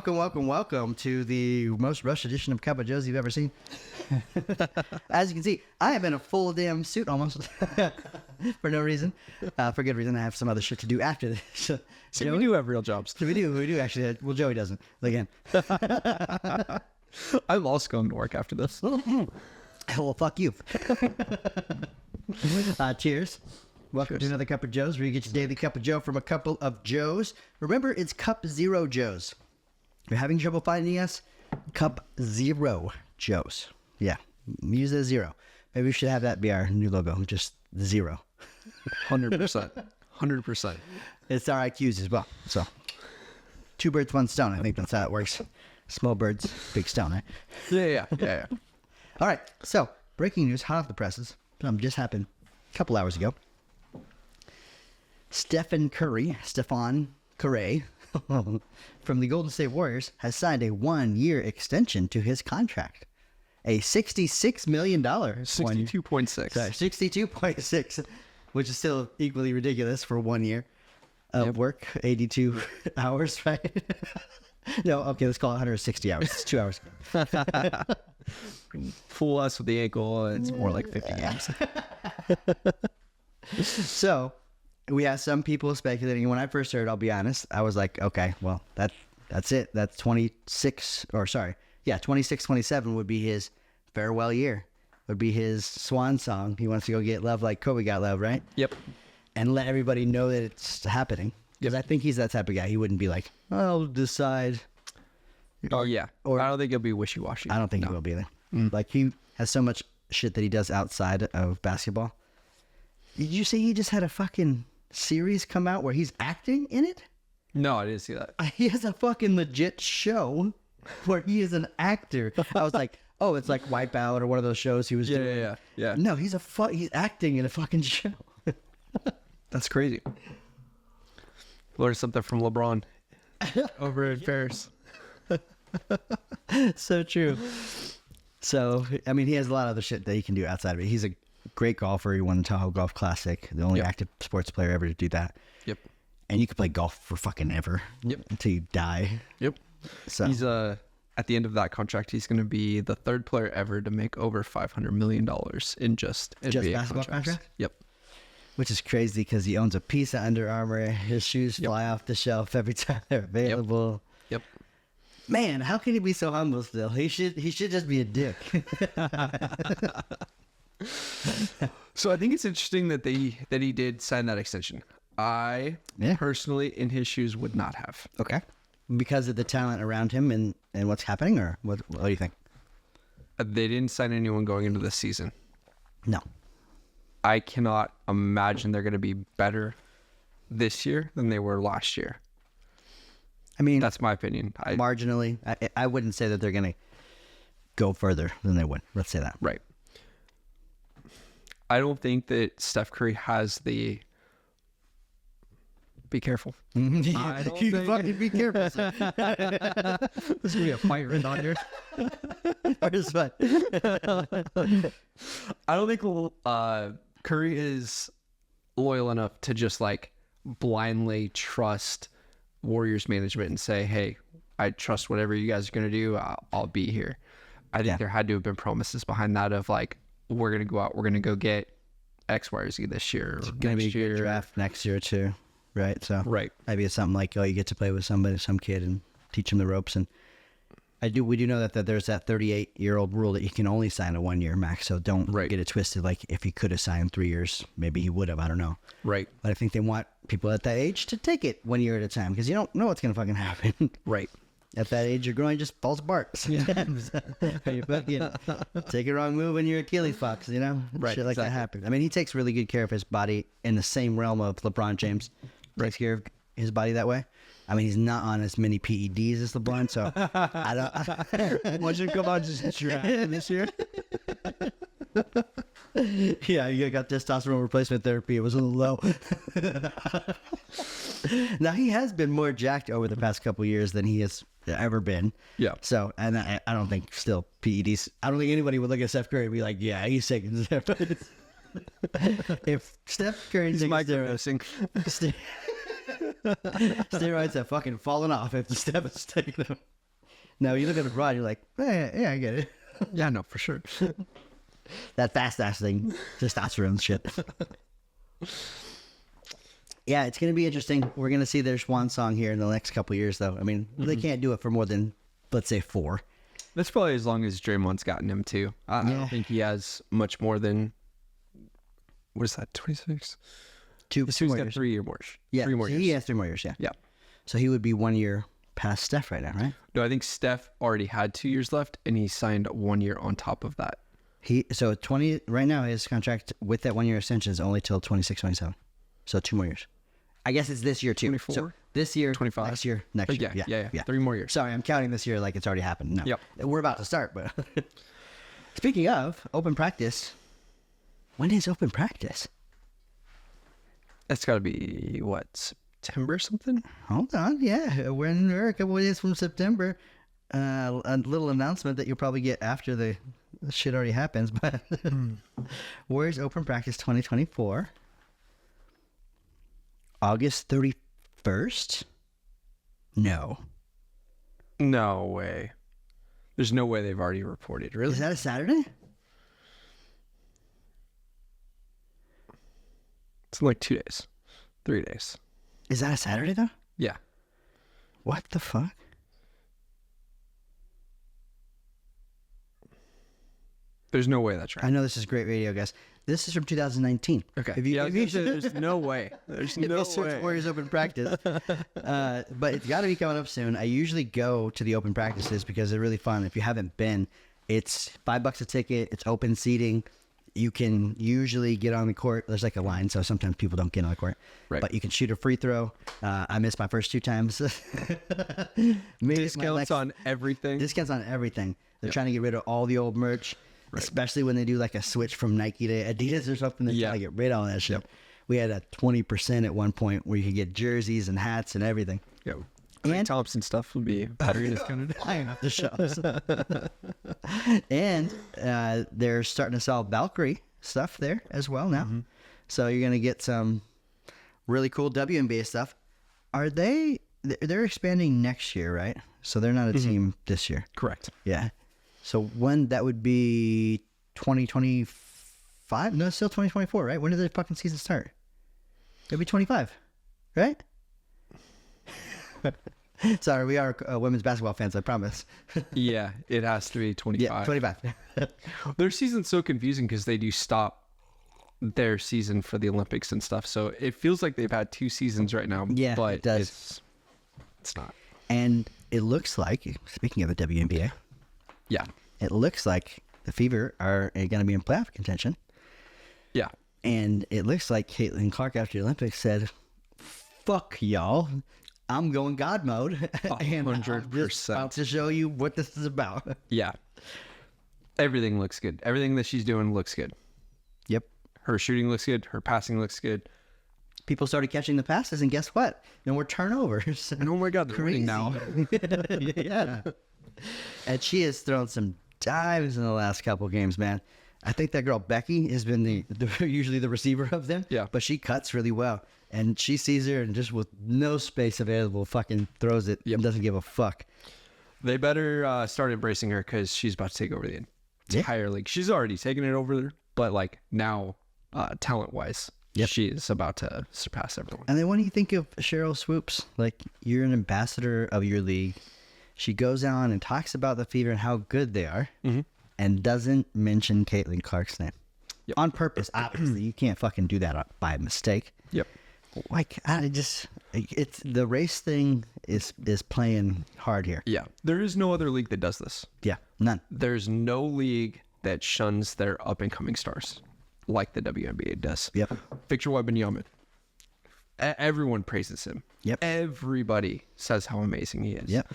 welcome to the most rushed edition of Cup of Joes you've ever seen. As you can see, I am in a full damn suit almost for no reason. For good reason. I have some other shit to do after this. So we do have real jobs. We do actually. Well, Joey doesn't. Again. I'm also going to work after this. Well, fuck you. Cheers. Welcome to another Cup of Joes, where you get your daily Cup of Joe from a couple of Joes. Remember, it's Cup Zero Joes. You're having trouble finding us? Cup Zero Joes. Yeah, use a zero. Maybe we should have that be our new logo, just zero. 100%. 100%. It's our IQs as well. So, two birds, one stone. I think that's how it works. Small birds, big stone, right? Yeah. All right, so breaking news, hot off the presses. Just happened a couple hours ago. Stephen Curry from the Golden State Warriors has signed a 1-year extension to his contract. A $66 million. 62.6. Sorry, 62.6, which is still equally ridiculous for 1 year of work. 82 hours, right? No, okay, let's call it 160 hours. It's 2 hours. Fool us with the ankle, it's more like 50 games. So, we have some people speculating. When I first heard, I'll be honest, I was like, okay, well, that's it. That's 26, 27 would be his farewell year. Would be his swan song. He wants to go get love like Kobe got love, right? Yep. And let everybody know that it's happening. Because I think he's that type of guy. He wouldn't be like, I'll decide. Oh, yeah. Or I don't think he'll be wishy-washy. I don't think he will be there. Like, he has so much shit that he does outside of basketball. Did you see he just had a fucking series come out where he's acting in it? No, I didn't see that. He has a fucking legit show where he is an actor. I was like, oh, it's like Wipeout or one of those shows he was doing. Yeah. No, he's acting in a fucking show. That's crazy. Learned something from LeBron over in Paris. So true. So, I mean, he has a lot of other shit that he can do outside of it. He's a great golfer. He won the Tahoe Golf Classic, the only active sports player ever to do that. Yep. And you could play golf for fucking ever. Yep. Until you die. Yep. So he's at the end of that contract, he's going to be the third player ever to make over $500 million in just NBA basketball contracts. contract? Yep. Which is crazy because he owns a piece of Under Armour. His shoes fly off the shelf every time they're available. Yep. Man, how can he be so humble still? He should just be a dick. So I think it's interesting that he did sign that extension. I personally, in his shoes, would not have. Okay. Because of the talent around him and what's happening, or what do you think? They didn't sign anyone going into this season. No. I cannot imagine they're going to be better this year than they were last year. I mean, that's my opinion. Marginally. I wouldn't say that they're going to go further than they would. Let's say that. Right. I don't think that Steph Curry has the... Be careful. I don't think... fucking be careful. There's going to be a fight right on here. Where's fun? I don't think Curry is loyal enough to just like blindly trust Warriors management and say, hey, I trust whatever you guys are going to do. I'll be here. I think there had to have been promises behind that of like, we're going to go out, we're going to go get X, Y, or Z this year. It's going to be a good draft next year too. Right. So maybe it's something like, you get to play with some kid and teach him the ropes. And we do know that there's that 38-year-old rule that you can only sign a 1-year max. So don't get it twisted. Like if he could have signed 3 years, maybe he would have. I don't know. Right. But I think they want people at that age to take it 1 year at a time because you don't know what's going to fucking happen. Right. At that age, your groin just falls apart. Sometimes. You fucking take a wrong move and your Achilles fucks, Right. Shit like that happens. I mean, he takes really good care of his body in the same realm of LeBron James. Takes care of his body that way. I mean, he's not on as many PEDs as LeBron, so I don't... Why don't you come on just hit your ass this year? Yeah, you got testosterone replacement therapy. It was a little low. Now, he has been more jacked over the past couple years than he has ever been. Yeah. So, and I don't think still PEDs... I don't think anybody would look at Steph Curry and be like, yeah, he's taking steroids. If Steph Curry's taking steroids have fucking fallen off if the Steph is taking them. No, you look at abroad, you're like, yeah, I get it. Yeah, no, for sure. That fast ass thing, testosterone shit. Yeah, it's gonna be interesting. We're gonna see their swan song here in the next couple of years, though. I mean, they can't do it for more than, let's say, 4. That's probably as long as Draymond's gotten him too. I don't think he has much more than, what is that, 26? This dude's got 3 years more. Yeah, 3 more years. He has 3 more years. Yeah. Yeah. So he would be 1 year past Steph right now, right? No, I think Steph already had 2 years left, and he signed 1 year on top of that. So 20 right now. His contract with that 1 year extension is only till 26, 27. So 2 more years. I guess it's this year too. 24? So this year, 25? next year, next year. Yeah. 3 more years. Sorry, I'm counting this year like it's already happened. No, Yep. We're about to start. But speaking of open practice, when is open practice? That's got to be, what, September or something? Hold on, yeah, we're a couple of days from September. A little announcement that you'll probably get after the shit already happens. But where's open practice 2024? August 31st? No. No way. There's no way they've already reported. Really? Is that a Saturday? It's in like 2 days. 3 days. Is that a Saturday though? Yeah. What the fuck? There's no way that's right. I know this is great radio, guys. This is from 2019. Okay. If you, Yeah, if you there's no way. There's if no you search way. Warriors open practice. But it's got to be coming up soon. I usually go to the open practices because they're really fun. If you haven't been, it's $5 a ticket. It's open seating. You can usually get on the court. There's like a line, so sometimes people don't get on the court. Right. But you can shoot a free throw. I missed my first 2 times. Discounts on everything. Discounts on everything. They're trying to get rid of all the old merch, especially when they do like a switch from Nike to Adidas or something. They're trying to get rid of all that shit. We had a 20% at one point where you could get jerseys and hats and everything. Yeah. And Thompson stuff would be better discounted. Hanging off the shelves. And they're starting to sell Valkyrie stuff there as well now. Mm-hmm. So you're going to get some really cool WNBA stuff. They're expanding next year, right? So they're not a team this year. Correct. Yeah. So when that would be 2025? No, it's still 2024, right? When did the fucking season start? It'll be 25, right? Sorry, we are women's basketball fans, I promise. Yeah, it has to be 25. Yeah, 25. Their season's so confusing because they do stop their season for the Olympics and stuff. So it feels like they've had 2 seasons right now. Yeah, but it does. It's not. And it looks like, speaking of the WNBA, Yeah. it looks like the Fever are going to be in playoff contention. Yeah. And it looks like Caitlin Clark after the Olympics said, fuck y'all. I'm going God mode. And I'm just about to show you what this is about. Yeah. Everything looks good. Everything that she's doing looks good. Yep. Her shooting looks good. Her passing looks good. People started catching the passes, and guess what? No more turnovers. And oh my God, they're winning now. Yeah. And she has thrown some dives in the last couple games, man. I think that girl Becky has been usually the receiver of them. Yeah. But she cuts really well. And she sees her and just with no space available, fucking throws it. Yep. And doesn't give a fuck. They better start embracing her because she's about to take over the entire league. She's already taken it over, but like now, talent-wise, she is about to surpass everyone. And then when you think of Cheryl Swoops, like you're an ambassador of your league. She goes on and talks about the Fever and how good they are and doesn't mention Caitlin Clark's name. Yep. On purpose, obviously. You can't fucking do that by mistake. Yep. Like, it's the race thing is playing hard here. Yeah. There is no other league that does this. Yeah, none. There's no league that shuns their up-and-coming stars like the WNBA does. Yep. Victor Wembanyama. Everyone praises him. Yep. Everybody says how amazing he is. Yep.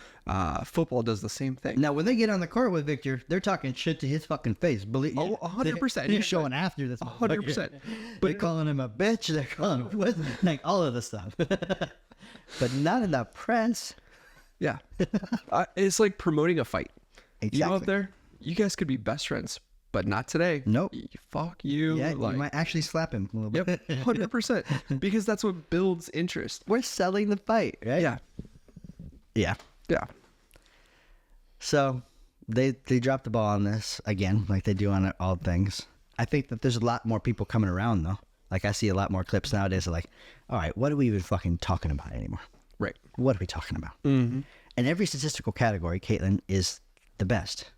Football does the same thing. Now, when they get on the court with Victor, they're talking shit to his fucking face. Believe 100%. They're showing after this. 100%. They're calling him a bitch. They're calling him like all of the stuff. But not in the press. Yeah. It's like promoting a fight. Exactly. You know out there, you guys could be best friends, but not today. Nope. Fuck you. Yeah, like, you might actually slap him a little bit. Yep. 100%. Because that's what builds interest. We're selling the fight, right? Yeah. Yeah. Yeah. So they dropped the ball on this again, like they do on all things. I think that there's a lot more people coming around though. Like I see a lot more clips nowadays of like, all right, what are we even fucking talking about anymore? Right. What are we talking about? Mm-hmm. In every statistical category, Caitlin is the best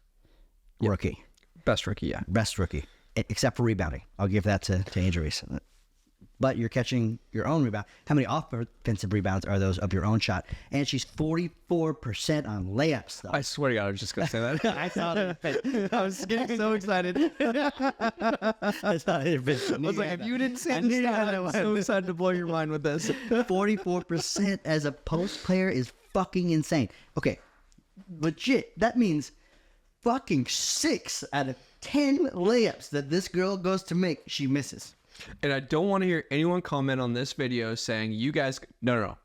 rookie. Best rookie, yeah. Best rookie, except for rebounding. I'll give that to Angel Reese. But you're catching your own rebound. How many offensive rebounds are those of your own shot? And she's 44% on layups, though. I swear to God, I was just going to say that. I thought it. I was getting so excited. I thought it. I was like, if you didn't say this, I'm so excited to blow your mind with this. 44% as a post player is fucking insane. Okay, legit. That means fucking 6 out of 10 layups that this girl goes to make, she misses. And I don't want to hear anyone comment on this video saying you guys... No.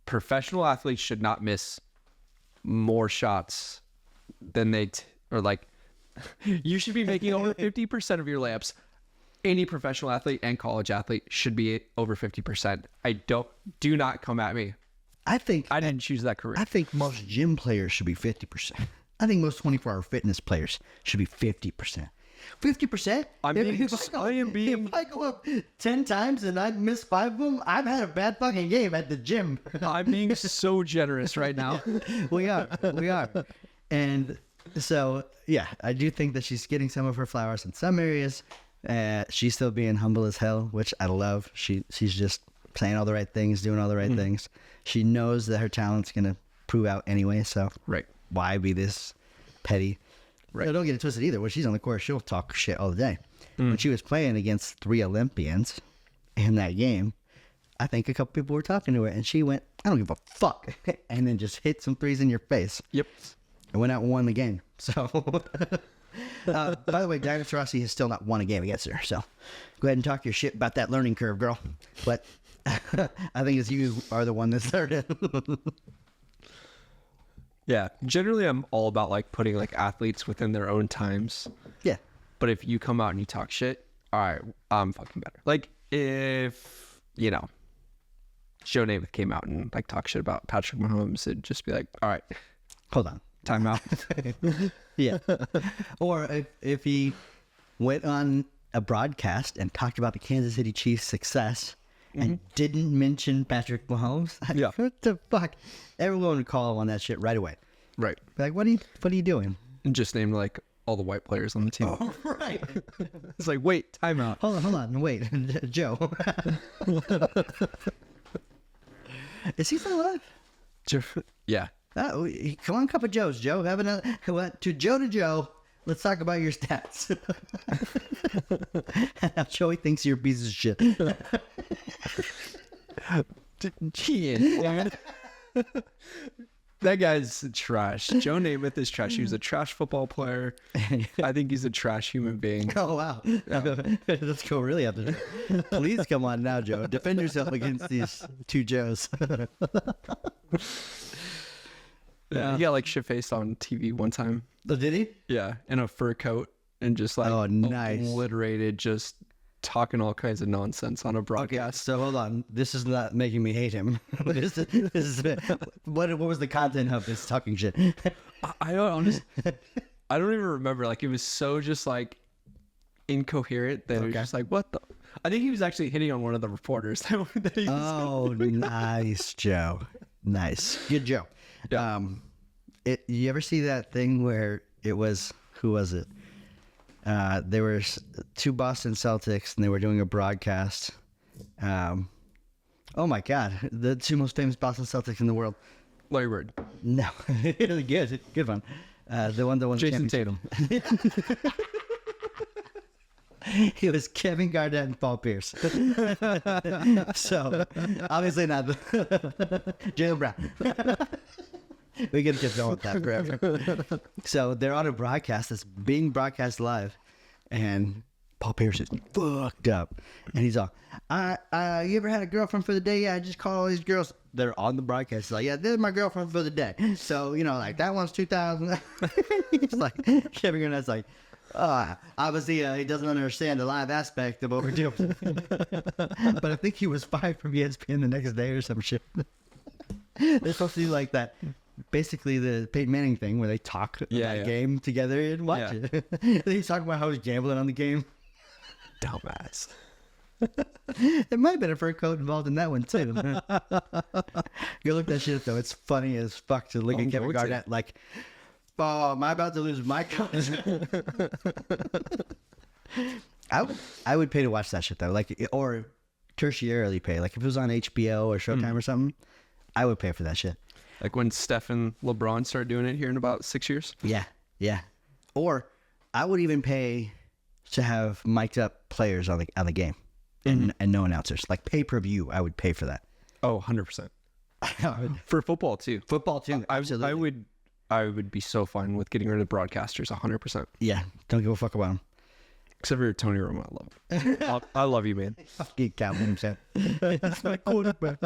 Professional athletes should not miss more shots than they... or like, you should be making over 50% of your layups. Any professional athlete and college athlete should be over 50%. Do not come at me. I didn't choose that career. I think most gym players should be 50%. I think most 24-hour fitness players should be 50%. 50%? If I go up 10 times and I miss 5 of them, I've had a bad fucking game at the gym. I'm being so generous right now. We are. And so, yeah, I do think that she's getting some of her flowers in some areas. She's still being humble as hell, which I love. She's just saying all the right things, doing all the right things. She knows that her talent's going to prove out anyway, so Right. Why be this petty? Right. No, don't get it twisted either. When she's on the court, she'll talk shit all the day. When she was playing against 3 Olympians in that game, I think a couple people were talking to her, and she went, I don't give a fuck, and then just hit some threes in your face. Yep. And went out and won the game. So, by the way, Diana Taurasi has still not won a game against her. So, go ahead and talk your shit about that learning curve, girl. But I think it's you are the one that started. Yeah. Generally, I'm all about like putting like athletes within their own times. Yeah. But if you come out and you talk shit, all right, I'm fucking better. Like if, Joe Namath came out and like talk shit about Patrick Mahomes, it'd just be like, all right, Hold on. time out. Yeah. Or if he went on a broadcast and talked about the Kansas City Chiefs' success and didn't mention Patrick Mahomes, Yeah. What the fuck? Everyone would call him on that shit right away. Right. Be like, what are you doing? And just name like all the white players on the team. Oh, right. It's like, wait, time out. Hold on, wait, Joe. Is he still alive? Yeah. Oh, come on, cup of Joes, Joe. Have another. What to Joe? Let's talk about your stats. How Joey thinks you're a piece of shit. That guy's trash. Joe Namath is trash. He was a trash football player. I think he's a trash human being. Oh wow, let's go really up there. Please come on now, Joe. Defend yourself against these 2 Joes. Yeah. He got like shit faced on TV one time. Oh, did he? Yeah, in a fur coat and just like Oh, nice. obliterated, just talking all kinds of nonsense on a broadcast. So hold on, this is not making me hate him. What was the content of this talking shit? I don't honestly, I don't even remember. Like it was so just like incoherent that it was just like, what the? I think he was actually hitting on one of the reporters. That he was Oh, nice, Joe. Nice, good Joe. Yeah. You ever see that thing where it was, who was it? There were 2 Boston Celtics and they were doing a broadcast. Oh my God, the 2 most famous Boston Celtics in the world. Larry Bird, No, good one. The one that won the Jason championship. Tatum. It was Kevin Garnett and Paul Pierce. So obviously not Jalen Brown. We can keep going with that forever. So they're on a broadcast that's being broadcast live, and Paul Pierce is fucked up, and he's all, "You ever had a girlfriend for the day? Yeah, I just call all these girls." They're on the broadcast. He's like, "Yeah, this is my girlfriend for the day." So like that one's 2,000. He's like, Kevin Garnett's like, obviously he doesn't understand the live aspect of what we're doing. But I think he was fired from ESPN the next day or some shit. They're supposed to do like that basically the Peyton Manning thing where they talk about a game together and watch it. He's talking about how he's gambling on the game. Dumbass. There might have been a fur coat involved in that one too. Go look that shit up though. It's funny as fuck to look at Kevin Garnett like, oh, am I about to lose my coat? I would pay to watch that shit though, like, or tertiarily pay. Like if it was on HBO or Showtime or something, I would pay for that shit. Like when Steph and LeBron started doing it here in about 6 years. Yeah. Or I would even pay to have mic'd up players on the game and no announcers. Like pay-per-view, I would pay for that. Oh, 100%. For football too. Football too. Absolutely. I would be so fine with getting rid of broadcasters 100%. Yeah. Don't give a fuck about them. Except for Tony Romo, I love him. I love you, man. Fucking Cowboys fan. That's my quarterback.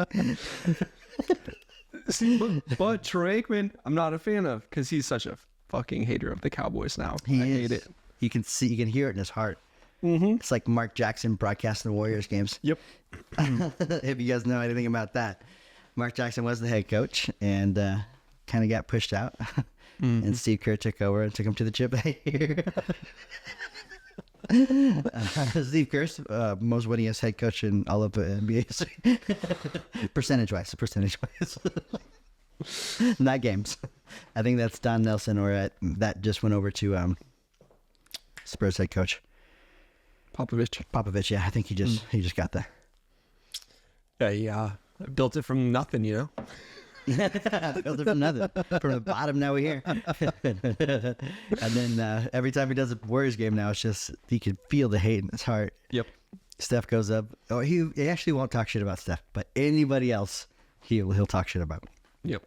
But Troy Aikman, I'm not a fan of because he's such a fucking hater of the Cowboys now. I hate it. You can hear it in his heart. It's like Mark Jackson broadcasting the Warriors games. Yep. If you guys know anything about that, Mark Jackson was the head coach and kind of got pushed out, and Steve Kerr took over and took him to the chip that year. Steve Kerr's most winningest head coach in all of NBA history. percentage-wise. Not games. I think that's Don Nelson, or that just went over to Spurs head coach Popovich. Yeah, I think he just got there. Yeah, built it from nothing, you know. Built it from nothing. From the bottom, now we're here. And then every time he does a Warriors game now, it's just, he can feel the hate in his heart. Yep. Steph goes up. Oh, he actually won't talk shit about Steph, but anybody else, he'll talk shit about. Yep.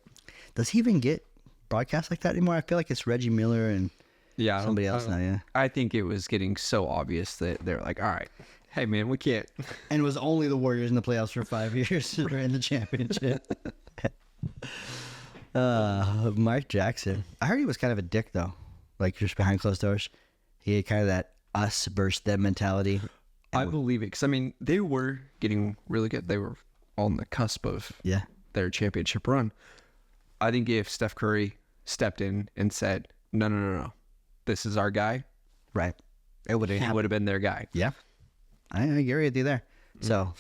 Does he even get broadcasts like that anymore? I feel like it's Reggie Miller and somebody else now. Yeah. I think it was getting so obvious that they're like, all right, hey man, we can't. And it was only the Warriors in the playoffs for 5 years. They're in the championship. Mark Jackson. I heard he was kind of a dick though, like just behind closed doors. He had kind of that us versus them mentality. I believe it because I mean they were getting really good. They were on the cusp of their championship run. I think if Steph Curry stepped in and said, no, this is our guy, right? He would have been their guy. Yeah, I agree with you there. So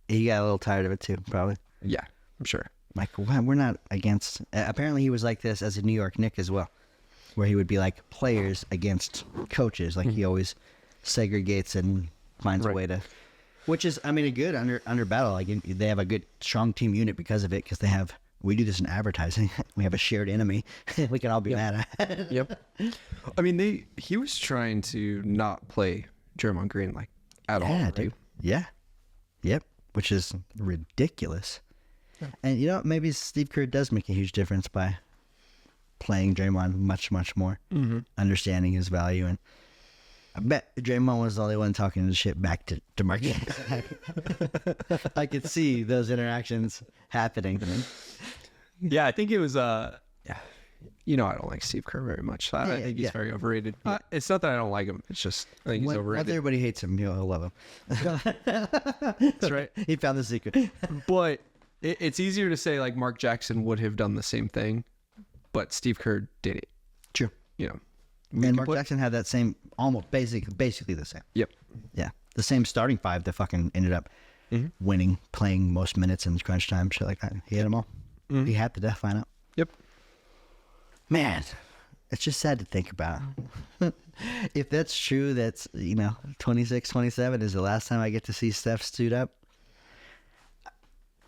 he got a little tired of it too, probably. Yeah, I'm sure. Like, we're not against. Apparently, he was like this as a New York Knick as well, where he would be like players against coaches. Like he always segregates and finds a way to, which is, I mean, a good under battle. Like they have a good strong team unit because of it. Because we do this in advertising. We have a shared enemy. We can all be mad at. Yep. I mean, he was trying to not play Draymond Green like at all. Right? Dude. Yeah. Yep. Which is ridiculous. And, you know, maybe Steve Kerr does make a huge difference by playing Draymond much, much more, understanding his value. And I bet Draymond was the only one talking the shit back to Mark Jackson. I could see those interactions happening. Yeah, I think it was, you know, I don't like Steve Kerr very much. I think he's very overrated. It's not that I don't like him. It's just, I think he's overrated. Once everybody hates him, you'll love him. That's right. He found the secret. But it's easier to say like Mark Jackson would have done the same thing, but Steve Kerr did it. True. You know. And Mark Jackson had that same, almost basically the same. Yep. Yeah. The same starting five that fucking ended up winning, playing most minutes in crunch time, shit like that. He had them all. He had the death lineup. Yep. Man, it's just sad to think about. If that's true, that's, 26, 27 is the last time I get to see Steph suit up.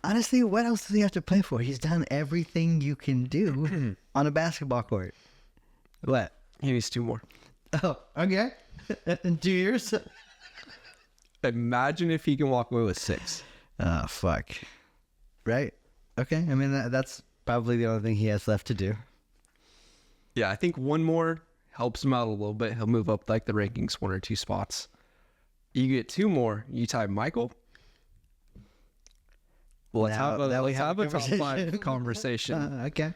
Honestly, what else does he have to play for? He's done everything you can do on a basketball court. What? He needs 2 more. Oh, okay. In 2 years? Imagine if he can walk away with 6. Oh, fuck. Right? Okay. I mean, that's probably the only thing he has left to do. Yeah, I think 1 more helps him out a little bit. He'll move up like the rankings 1 or 2 spots. You get 2 more, you tie Michael. Well, let's have a top 5 conversation. Okay.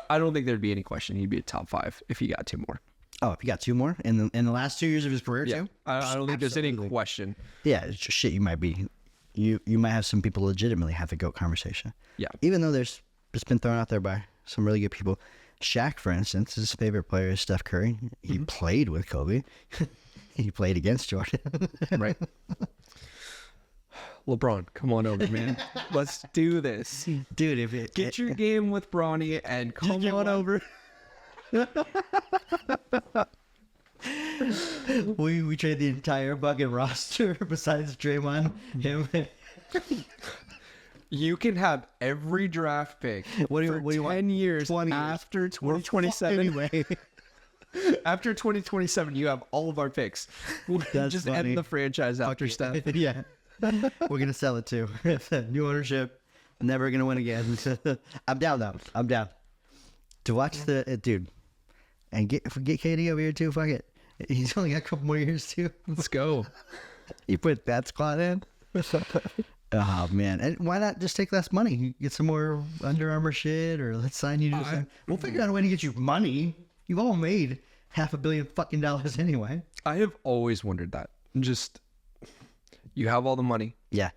I don't think there'd be any question. He'd be a top 5 if he got 2 more. Oh, if he got 2 more in the last 2 years of his career too? I don't think there's any question. Yeah, it's just shit. You might be. You might have some people legitimately have the GOAT conversation. Yeah. Even though it's been thrown out there by some really good people. Shaq, for instance, his favorite player is Steph Curry. He played with Kobe. He played against Jordan. Right. LeBron, come on over, man. Let's do this. Dude, if it Get your game with Bronny and come on over. we trade the entire fucking roster besides Draymond. Him. You can have every draft pick What do you- for what do you want? 10 years 20 years. after 2027. Anyway. After 2027, you have all of our picks. We'll That's just funny. end the franchise after stuff. Yeah. We're gonna sell it too. New ownership. Never gonna win again. I'm down though. I'm down to watch the dude and get KD over here too. Fuck it. He's only got a couple more years too. Let's go. You put that squad in. Oh man, and why not just take less money? Get some more Under Armour shit, or let's sign you to. We'll figure out a way to get you money. You've all made $500 million fucking dollars anyway. I have always wondered that. Just, you have all the money. Yeah,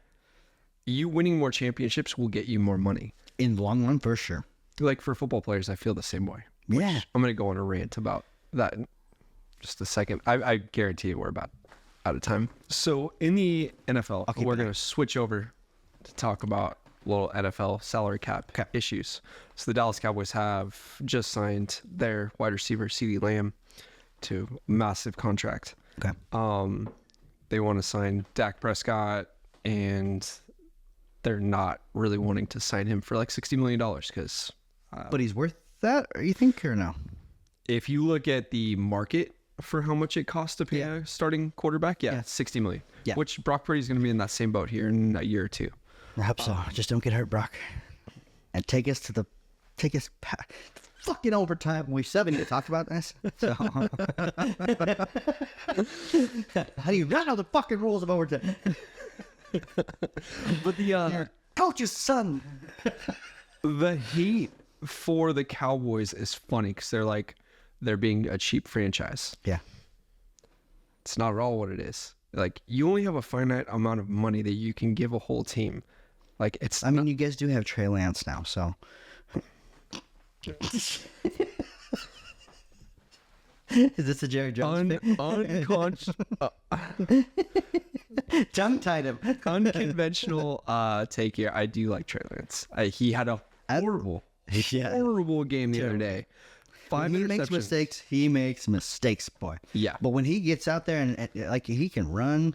You winning more championships will get you more money. in the long run for sure. Like for football players, I feel the same way. Yeah. I'm going to go on a rant about that in just a second. I guarantee you we're about out of time. So in the NFL, keep we're it going to switch over to talk about little NFL salary cap issues. So the Dallas Cowboys have just signed their wide receiver, CeeDee Lamb, to a massive contract. Okay. They want to sign Dak Prescott, and they're not really wanting to sign him for like $60 million because But he's worth that, or you think, or no? if you look at the market for how much it costs to pay a starting quarterback, Yeah. $60 million. Yeah. Which Brock Purdy's going to be in that same boat here in a year or two. I hope so. Just don't get hurt, Brock. And take us fucking overtime. We 7 talked about this. So. How do you not know the fucking rules of overtime? But the Coach's son. the hate for the Cowboys is funny because they're being a cheap franchise. Yeah. It's not at all what it is. Like, you only have a finite amount of money that you can give a whole team. Like, it's I mean, you guys do have Trey Lance now, so. Is this a Jerry Jones thing? Tongue-tied him. Unconventional take here. I do like Trey Lance. He had a horrible game the other day. 5 When he interceptions. makes mistakes, he makes mistakes, boy. Yeah. But when he gets out there and like he can run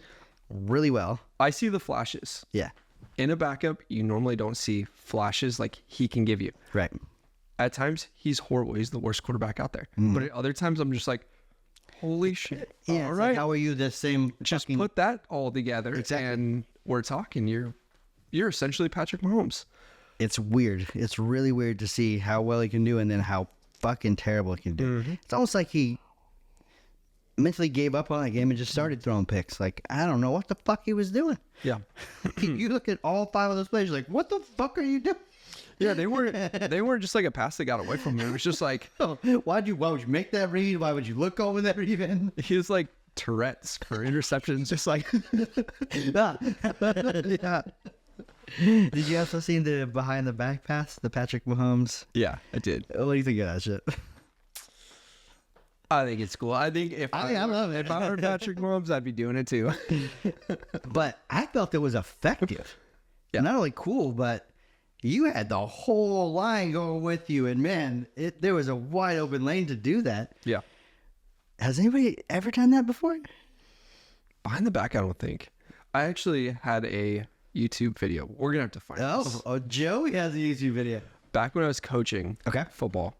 really well. I see the flashes. Yeah. In a backup, you normally don't see flashes like he can give you. Right. At times, he's horrible. He's the worst quarterback out there. But at other times, I'm just like, holy shit. Yeah. All It's right. like, how are you the same? Just fucking- put that all together and we're talking. You're essentially Patrick Mahomes. It's weird. It's really weird to see how well he can do and then how fucking terrible he can do. It's almost like he mentally gave up on that game and just started throwing picks. Like, I don't know what the fuck he was doing. Yeah. You look at all 5 of those plays, you're like, what the fuck are you doing? Yeah, they weren't just like a pass that got away from him. It was just like Why would you make that read? Why would you look over there even? he was like Tourette's for interceptions, just like Yeah. Did you also see the behind the back pass, the Patrick Mahomes? yeah, I did. What do you think of that shit? I think it's cool. I think if I love it. If I were Patrick Mahomes, I'd be doing it too. But I felt it was effective. Yeah. Not only cool, but you had the whole line going with you, and man, there was a wide open lane to do that. Yeah. Has anybody ever done that before? Behind the back, I don't think. I actually had a YouTube video. We're gonna have to find this. Oh, Joey has a YouTube video. Back when I was coaching football,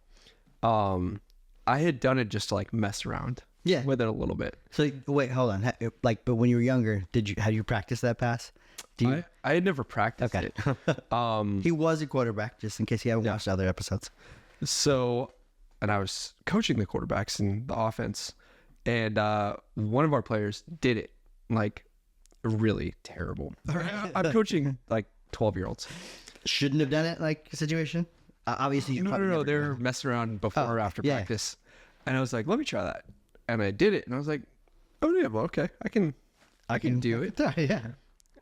I had done it just to like mess around with it a little bit. So wait, hold on. But when you were younger, had you practiced that pass? I had never practiced it. He was a quarterback, just in case you haven't watched other episodes. So, and I was coaching the quarterbacks in the offense, and one of our players did it like really terrible. I'm coaching like 12-year-olds. Shouldn't have done it, like situation. Obviously, you probably No. never- They're messing around before or after yeah. practice, and I was like, "Let me try that," and I did it, and I was like, "Oh yeah, well, okay, I can do it." Yeah.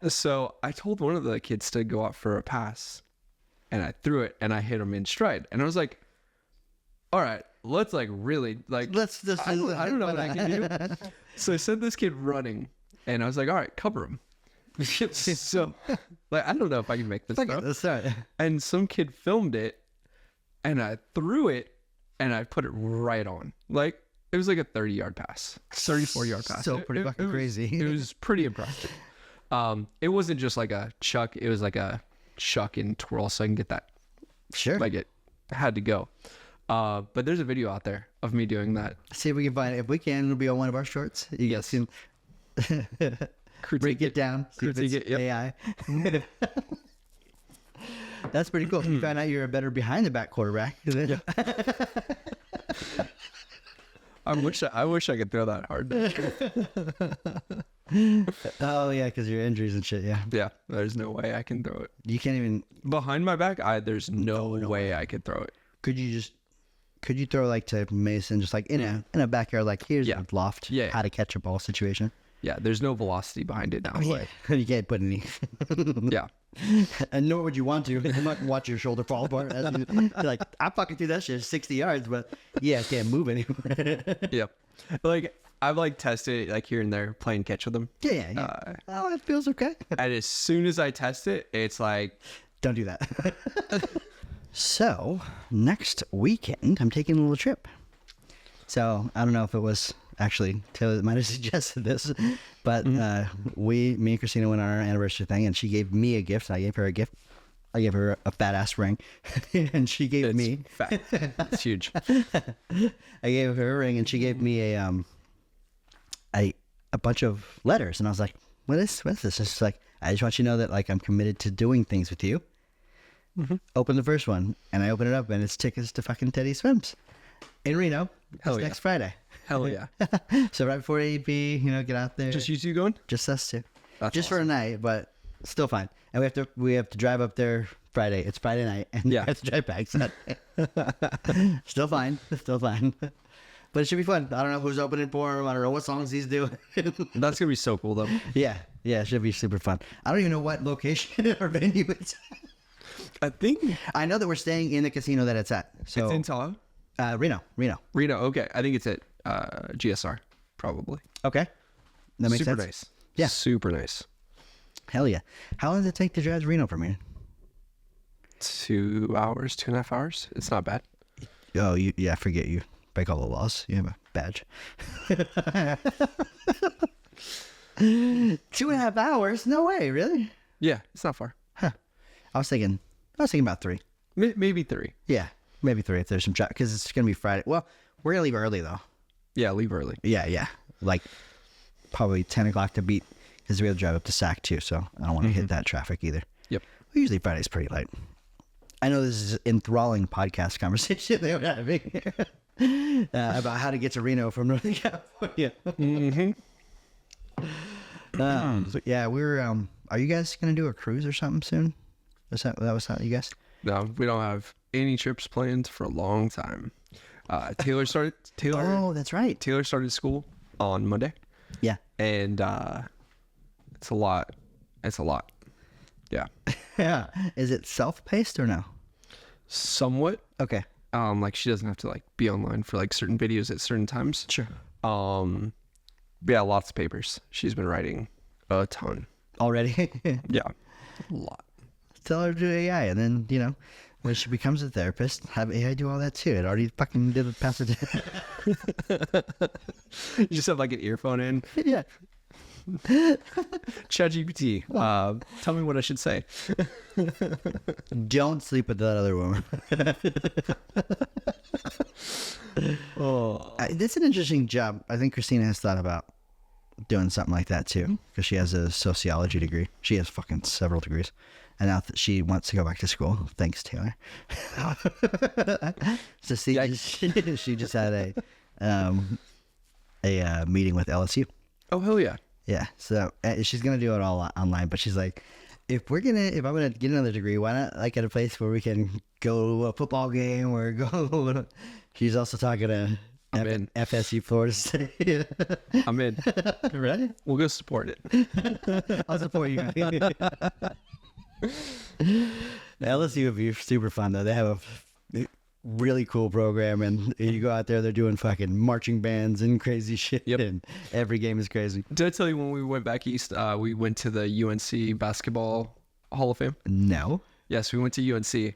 So I told one of the kids to go out for a pass, and I threw it and I hit him in stride. And I was like, all right, let's like really like, Let's just. I don't know what I can do. So I sent this kid running and I was like, all right, cover him. So like, I don't know if I can make this Okay, up. let's start. And some kid filmed it and I threw it and I put it right on. Like, it was like a 30-yard pass, 34-yard pass. So pretty fucking crazy. It was pretty impressive. It wasn't just like a chuck. It was like a chuck and twirl so I can get that. Sure. Like, it had to go. But there's a video out there of me doing that. See if we can find it. If we can, it'll be on one of our shorts. You guys can break it down. See if Critique it's it, AI. That's pretty cool. You found out you're a better behind the back quarterback. I wish I could throw that hard. Oh yeah, because your injuries and shit. Yeah, Yeah, there's no way I can throw it you can't even. behind my back. There's no way I could throw it. Could you throw like to Mason, just like in a backyard, like here's Yeah. a loft, Yeah. how to catch a ball situation? Yeah, there's no velocity behind it now. You can't put any. Yeah. And nor would you want to. You might watch your shoulder fall apart. You're like, I fucking threw that shit 60 yards, but yeah, I can't move anywhere. Yep. Like, I've like tested it like here and there playing catch with them. Yeah. Oh, that feels okay. And as soon as I test it, it's like, Don't do that. So, next weekend, I'm taking a little trip. So, I don't know if it was actually Taylor that might have suggested this, but me and Christina went on our anniversary thing, and she gave me a gift. I gave her a gift. I gave her a fat ass ring, and she gave me fat. It's huge. I gave her a ring, and she gave me a bunch of letters, and I was like, "What is this?" It's like, I just want you to know that like I'm committed to doing things with you. Mm-hmm. Open the first one, and I open it up, and it's tickets to fucking Teddy Swims in Reno. Hell yeah. Next Friday. Hell yeah. So right before AEP, get out there. Just you two going? Just us two. That's just for a night, but still fine. And we have to drive up there Friday. It's Friday night, and Yeah. we have to drive back Saturday. Still fine. But it should be fun. I don't know who's opening for him. I don't know what songs he's doing. That's gonna be so cool though. Yeah, it should be super fun. I don't even know what location or venue it's at. I think I know that we're staying in the casino that it's at. So it's in Tahoe. Reno. Reno. Okay, I think it's at GSR probably. Okay, that makes Super sense. nice. Yeah. Super nice. Hell yeah. How long does it take to drive to Reno from here? 2 hours, 2.5 hours. It's not bad. Oh, I forget you break all the laws. You have a badge. 2.5 hours? No way, really? Yeah, it's not far. Huh. I was thinking about 3. Maybe 3. Yeah, maybe 3 if there's some traffic, because it's gonna be Friday. Well, we're gonna leave early though. Yeah, leave early. Yeah, like probably 10 o'clock to beat, because we have to drive up to Sac too. So I don't want to hit that traffic either. Yep. Usually Friday's pretty light. I know this is an enthralling podcast conversation they were having here, about how to get to Reno from Northern California. Yeah, we're. Are you guys gonna do a cruise or something soon? That was how you guys? No, we don't have any trips planned for a long time. Taylor. Oh, that's right. Taylor started school on Monday, Yeah. and it's a lot. Yeah, Yeah. Is it self-paced or no? somewhat. Okay. Like she doesn't have to like be online for like certain videos at certain times. Sure. But yeah, lots of papers. She's been writing a ton. Already. Yeah, a lot. Tell her to do AI, and then when she becomes a therapist, have AI do all that too. It already fucking did it past it. You just have like an earphone in. Yeah. ChatGPT, tell me what I should say. Don't sleep with that other woman. That's an interesting job. I think Christina has thought about doing something like that too, because she has a sociology degree. She has fucking several degrees, and now she wants to go back to school. Thanks, Taylor. So she just had a meeting with LSU. Oh hell yeah! Yeah, so she's gonna do it all online, but she's like, if I'm gonna get another degree, why not like at a place where we can go to a football game or go? She's also talking to FSU, Florida State. I'm in. Right? We'll go support it. I'll support you. LSU would be super fun though. They have a really cool program, and you go out there, they're doing fucking marching bands and crazy shit. Yep. And every game is crazy. Did I tell you when we went back east, we went to the UNC Basketball Hall of Fame? No. Yes, we went to UNC.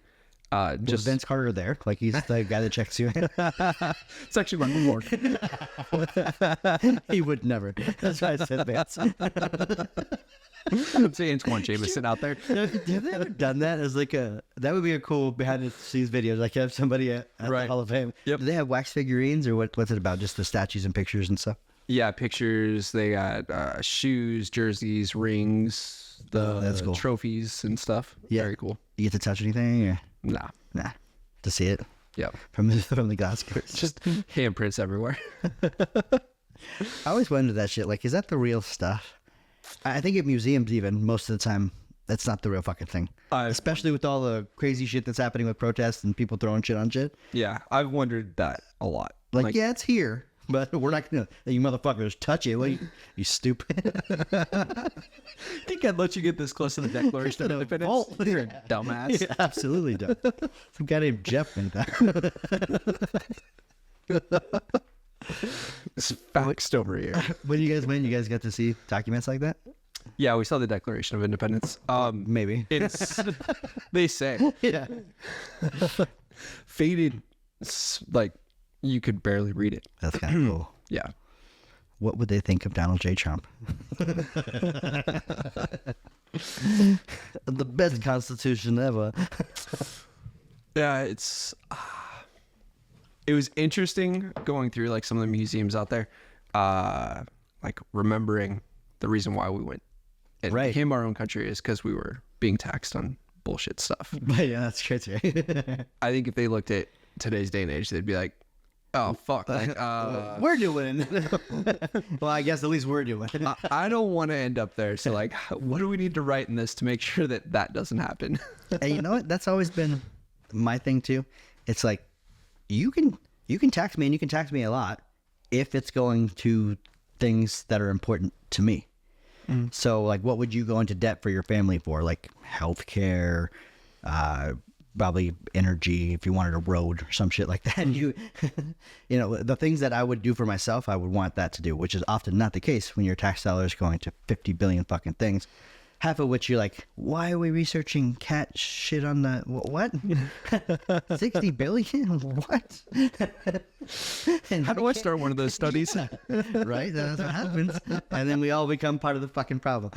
Just Vince Carter there, like he's the guy that checks you in. It's actually my reward. He would never. That's why I said Vince. I'm saying Antoine Jameson out there. Have they ever done that as like that would be a cool behind the scenes video, like have somebody at the Hall of Fame. Yep. Do they have wax figurines or what's it about? Just the statues and pictures and stuff? Yeah, pictures. They got shoes, jerseys, rings, that's cool. trophies and stuff. Yeah. Very cool. You get to touch anything? Or? Nah. To see it Yep. from the glass. Just handprints everywhere. I always wondered that shit. Like, is that the real stuff? I think at museums, even most of the time, that's not the real fucking thing. Especially with all the crazy shit that's happening with protests and people throwing shit on shit. Yeah, I've wondered that a lot. Like, yeah, it's here, but we're not gonna. You motherfuckers touch it. What you stupid? think I'd let you get this close to the Declaration of Independence? You're a dumbass. Yeah, absolutely dumb. Some guy named Jeff made that. It's faxed over here. When you guys win, you guys got to see documents like that? Yeah, we saw the Declaration of Independence. Maybe. It's they say Yeah. faded, like you could barely read it. That's kind of cool. Yeah. What would they think of Donald J. Trump? The best constitution ever. Yeah, it was interesting going through like some of the museums out there, like remembering the reason why we went and Right. became our own country is because we were being taxed on bullshit stuff. But yeah, that's crazy. I think if they looked at today's day and age, they'd be like, "Oh fuck, like, We're doing. Well, I guess at least we're doing. I don't want to end up there. So like, what do we need to write in this to make sure that that doesn't happen?" And you know what? That's always been my thing too. It's like you can tax me, and you can tax me a lot if it's going to things that are important to me. So like, what would you go into debt for your family for? Like healthcare, probably energy, if you wanted a road or some shit like that. You know, the things that I would do for myself, I would want that to do, which is often not the case when your tax dollars going to 50 billion fucking things. Half of which you're like, why are we researching cat shit on the what? 60 billion? What? And How do I start one of those studies? right? That's what happens. And then we all become part of the fucking problem.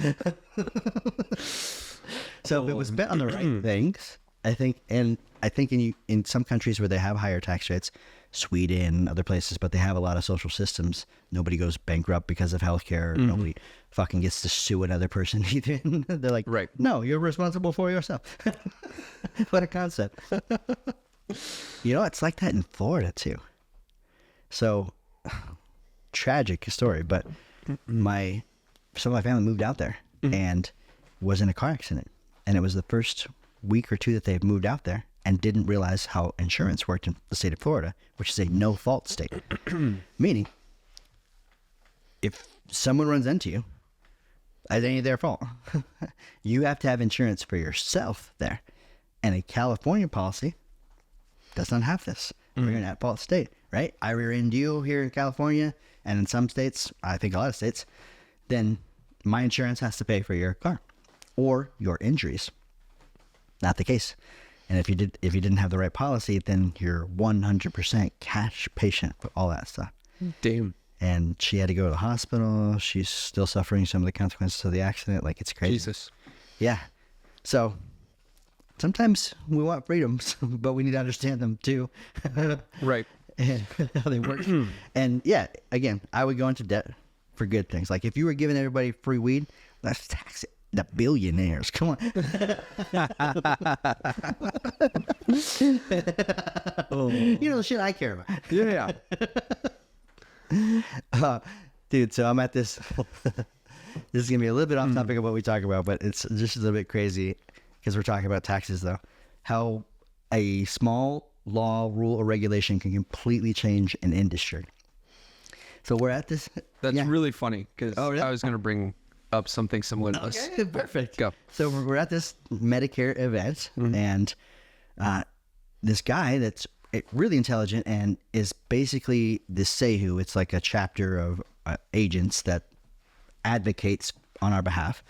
So if it was spent on the right things, I think in some countries where they have higher tax rates, Sweden, other places, but they have a lot of social systems. Nobody goes bankrupt because of healthcare. Nobody fucking gets to sue another person either. They're like, Right. No, you're responsible for yourself. What a concept. You know, it's like that in Florida too. So tragic story, but some of my family moved out there and was in a car accident, and it was the first week or two that they moved out there and didn't realize how insurance worked in the state of Florida, which is a no-fault state. Meaning, if someone runs into you, it ain't their fault. You have to have insurance for yourself there. And a California policy does not have this. We're in an at-fault state, right? I rear-end you here in California, and in some states, I think a lot of states, then my insurance has to pay for your car or your injuries. Not the case. And if you didn't have the right policy, then you're 100% cash patient for all that stuff. Damn. And she had to go to the hospital. She's still suffering some of the consequences of the accident. Like, it's crazy. Jesus. Yeah. So sometimes we want freedoms, but we need to understand them too. Right. And how they work. And yeah, again, I would go into debt for good things. Like if you were giving everybody free weed, let's tax it. The billionaires, come on. You know the shit I care about. Yeah. Dude, so I'm at this. This is gonna be a little bit off topic of what we talk about, but it's just a little bit crazy because we're talking about taxes, though. How a small law, rule, or regulation can completely change an industry. So we're at this. That's yeah. really funny because Oh, really? I was going to bring up something similar to this. Okay, perfect. Go. So we're at this Medicare event, and this guy that's really intelligent and is basically the SEHU. It's like a chapter of agents that advocates on our behalf,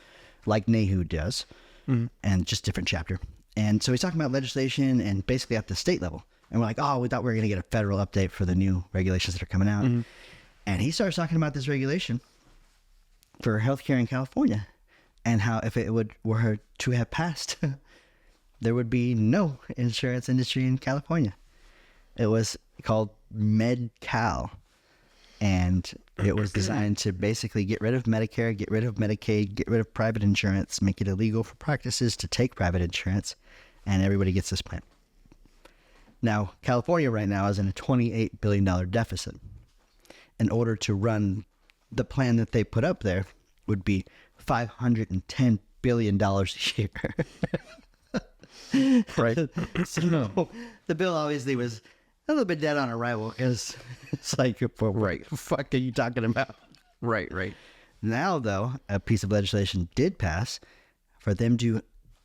like NEHU does, and just different chapter. And so he's talking about legislation and basically at the state level. And we're like, oh, we thought we were going to get a federal update for the new regulations that are coming out. And he starts talking about this regulation for healthcare in California and how if it were to have passed, there would be no insurance industry in California. It was called MedCal, and it was designed to basically get rid of Medicare, get rid of Medicaid, get rid of private insurance, make it illegal for practices to take private insurance, and everybody gets this plan. Now, California right now is in a $28 billion deficit. In order to run the plan that they put up there would be $510 billion a year. Right. So the bill obviously was a little bit dead on arrival because it's like, what the fuck are you talking about? Right. Now, though, a piece of legislation did pass for them to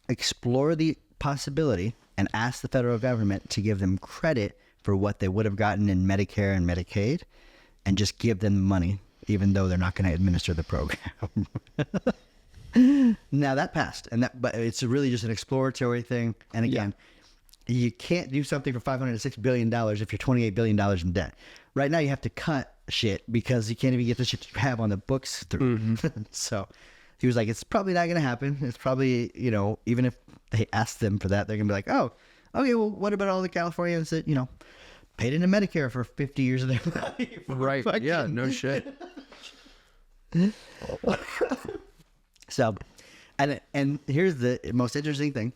explore the possibility and ask the federal government to give them credit for what they would have gotten in Medicare and Medicaid and just give them money, even though they're not going to administer the program. Now that passed, but it's really just an exploratory thing. And again, you can't do something for $506 billion if you're $28 billion in debt. Right now, you have to cut shit because you can't even get the shit you have on the books through. So he was like, it's probably not going to happen. It's probably, even if they ask them for that, they're going to be like, oh, okay, well, what about all the Californians that, paid into Medicare for 50 years of their life? Right. Fucking... Yeah, no shit. So, and here's the most interesting thing.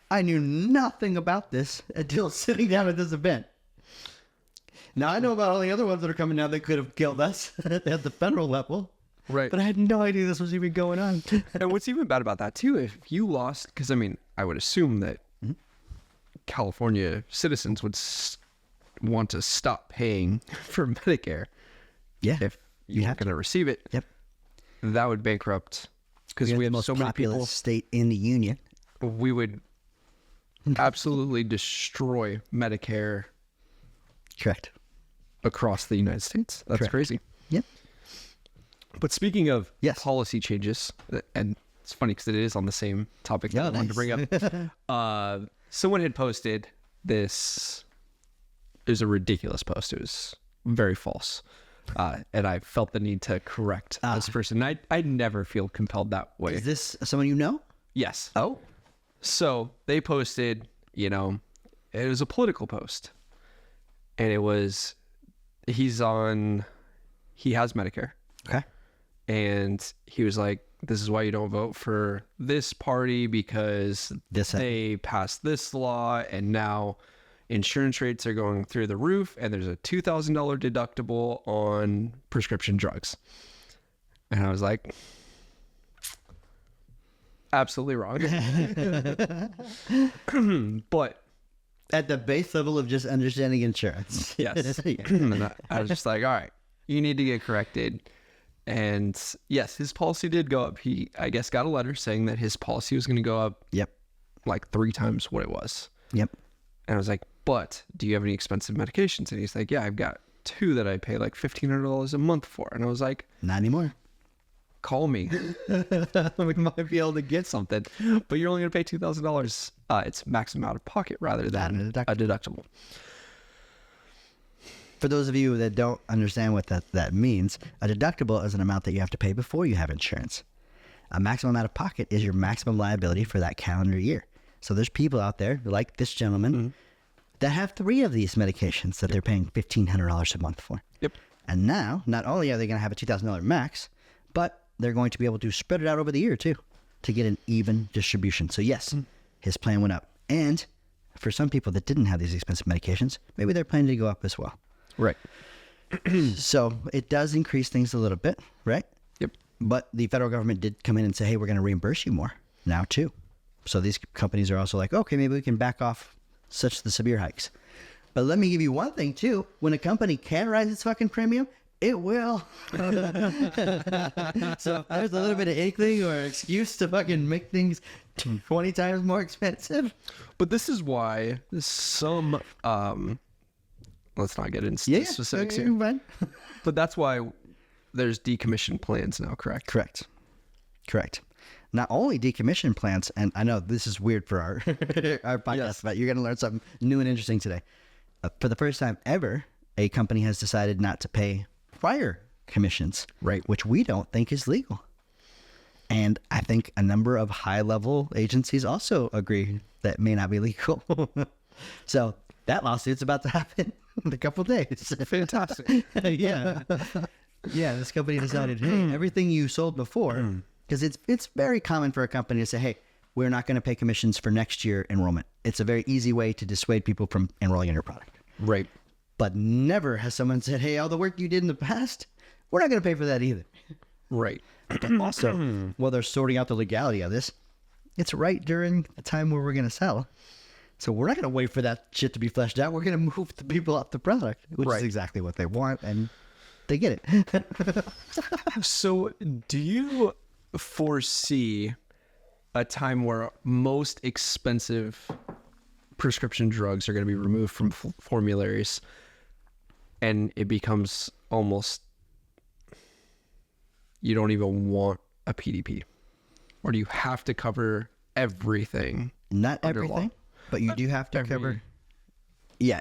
I knew nothing about this until sitting down at this event. Now, I know about all the other ones that are coming out that could have killed us at the federal level. Right. But I had no idea this was even going on. And what's even bad about that, too, if you lost, because, I would assume that California citizens would want to stop paying for Medicare. Yeah. If you're not going to receive it. Yep. That would bankrupt, because we have so many people. State in the union. We would absolutely destroy Medicare. Correct. Across the United States. That's Correct. crazy. Yep. But speaking of Yes. policy changes, and it's funny because it is on the same topic that I wanted to bring up. Someone had posted this. It was a ridiculous post. It was very false. And I felt the need to correct this person. I never feel compelled that way. Is this someone you know? Yes. Oh. So they posted, it was a political post. And it was, he has Medicare. Okay. And he was like, this is why you don't vote for this party because they passed this law and now insurance rates are going through the roof and there's a $2,000 deductible on prescription drugs. And I was like, absolutely wrong. But at the base level of just understanding insurance. Yes. And I was just like, all right, you need to get corrected. And yes, his policy did go up. He, I guess, got a letter saying that his policy was going to go up. Yep. Like 3 times what it was. Yep. And I was like, but do you have any expensive medications? And he's like, yeah, I've got 2 that I pay like $1,500 a month for. And I was like, not anymore. Call me. We might be able to get something, but you're only going to pay $2,000. It's maximum out of pocket rather than a deductible. For those of you that don't understand what that means, a deductible is an amount that you have to pay before you have insurance. A maximum out of pocket is your maximum liability for that calendar year. So there's people out there, like this gentleman, that have 3 of these medications that they're paying $1,500 a month for. Yep. And now, not only are they going to have a $2,000 max, but they're going to be able to spread it out over the year too, to get an even distribution. So yes, his plan went up. And for some people that didn't have these expensive medications, maybe their plan did go up as well. Right. So it does increase things a little bit, right? Yep. But the federal government did come in and say, hey, we're going to reimburse you more now too. So these companies are also like, okay, maybe we can back off such the severe hikes. But let me give you one thing too. When a company can rise its fucking premium, it will. So if there's a little bit of inkling or excuse to fucking make things 20 times more expensive. But this is why some let's not get into specifics here. Fine. But that's why there's decommission plans now, correct? Correct. Not only decommission plans, and I know this is weird for our our podcast, Yes. but you're going to learn something new and interesting today. For the first time ever, a company has decided not to pay fire commissions, Right. which we don't think is legal. And I think a number of high-level agencies also agree that may not be legal. So that lawsuit's about to happen in a couple of days. Fantastic. Yeah. Yeah, this company decided, hey, everything you sold before, because it's very common for a company to say, hey, we're not going to pay commissions for next year enrollment. It's a very easy way to dissuade people from enrolling in your product. Right. But never has someone said, hey, all the work you did in the past, we're not going to pay for that either. Right. But also, while they're sorting out the legality of this, it's right during the time where we're going to sell. So we're not going to wait for that shit to be fleshed out. We're going to move the people off the product, which Right. is exactly what they want, and they get it. So do you foresee a time where most expensive prescription drugs are going to be removed from formularies and it becomes almost you don't even want a PDP? Or do you have to cover everything? Not Under everything, law. but you do have to Every- cover,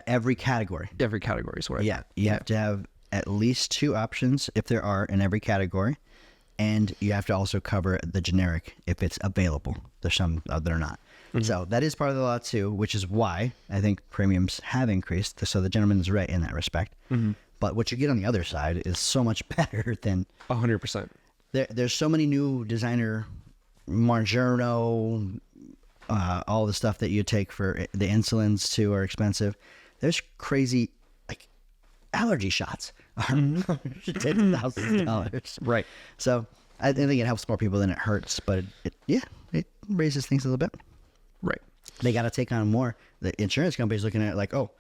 every category. Every category is what I Yeah, you have to have at least 2 options if there are in every category, and you have to also cover the generic if it's available. There's some that are not. So that is part of the law too, which is why I think premiums have increased. So the gentleman is right in that respect. But what you get on the other side is so much better than 100%. there's so many new designer Margiano, all the stuff that you take for the insulins too are expensive. There's crazy like allergy shots are $10,000. Right. So I think it helps more people than it hurts, but it raises things a little bit. Right. They got to take on more. The insurance company's looking at it like, oh,